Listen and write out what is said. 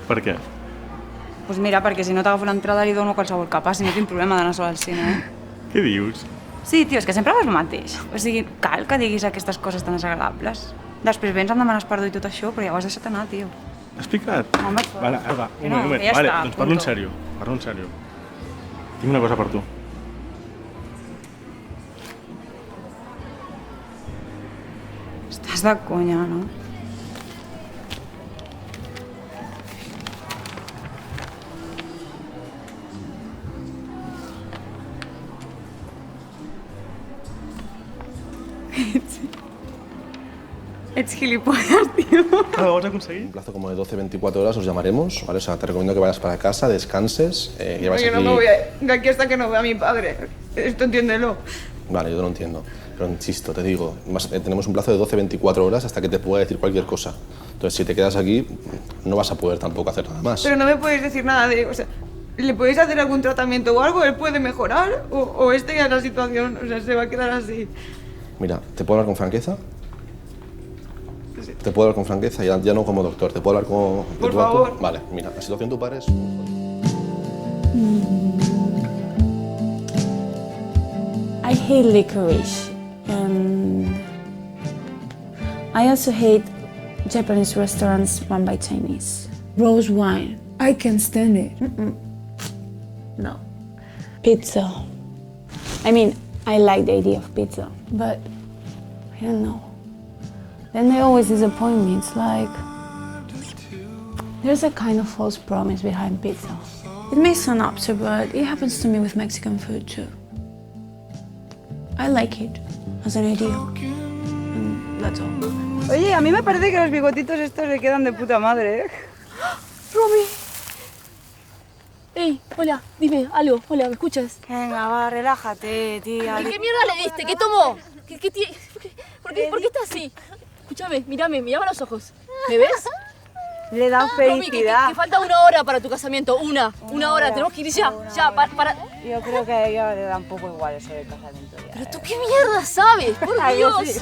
Per què? Pues mira, perquè si no t'agafo l'entrada li dono qualsevol que passi, no tinc problema d'anar sola al cine. Què dius? Sí, tio, és que sempre vas el mateix. O sigui, cal que diguis aquestes coses tan desagradables. Després vens, em demanes perdó i tot això, però ja ho has deixat anar, tio. Has picat? Home, Vale, Alba, un no, moment. que ja Vale, està, doncs parlo en punto. sèrio. Parlo en sèrio. Tinc una cosa per tu. Estàs de conya, no? Ets gilipollas, tío. Ah, ho vas aconseguir? En un plazo como de 12-24 horas os llamaremos, ¿vale? O sea, te recomiendo que vayas para casa, descanses, llevas Oye, aquí... no me voy de aquí hasta que no vea a mi padre. Esto entiéndelo. Vale, yo lo entiendo, pero insisto, te digo, tenemos un plazo de 12-24 horas hasta que te pueda decir cualquier cosa. Entonces, si te quedas aquí, no vas a poder tampoco hacer nada más. Pero no me podéis decir nada de... O sea, ¿le podéis hacer algún tratamiento o algo? ¿Él puede mejorar? ¿O esta ya es la situación? O sea, se va a quedar así. Mira, ¿te puedo hablar con franqueza? Te puedo hablar con franqueza, ya no como doctor, ¿te puedo hablar como... Por tu acto? favor. Vale, mira, la situación de tu padre es... I hate licorice. I also hate Japanese restaurants run by Chinese. Rose wine. I can't stand it. No. Pizza. I mean, I like the idea of pizza, but I don't know. Then they always disappoint me. It's like there's a kind of false promise behind pizza. It may sound absurd, but it happens to me with Mexican food too. I like it as an idea. And that's all. Oye, a mí me parece que los bigotitos estos le quedan de puta madre, ¿eh? Romy. Ey, hola, dime algo. Hola, ¿me escuchas? Venga, va, relájate, tía. ¿Qué mierda le diste? ¿Qué tomó? ¿Por qué está así? Escúchame, mírame a los ojos. ¿Me ves? Le da Romy, que felicidad. falta 1 hora para tu casamiento. Una hora. Tenemos que ir ya. Ya, para... Yo creo que a ella le da un poco igual eso del casamiento ya. Pero tú qué mierda sabes, por Ay, yo Dios. sí.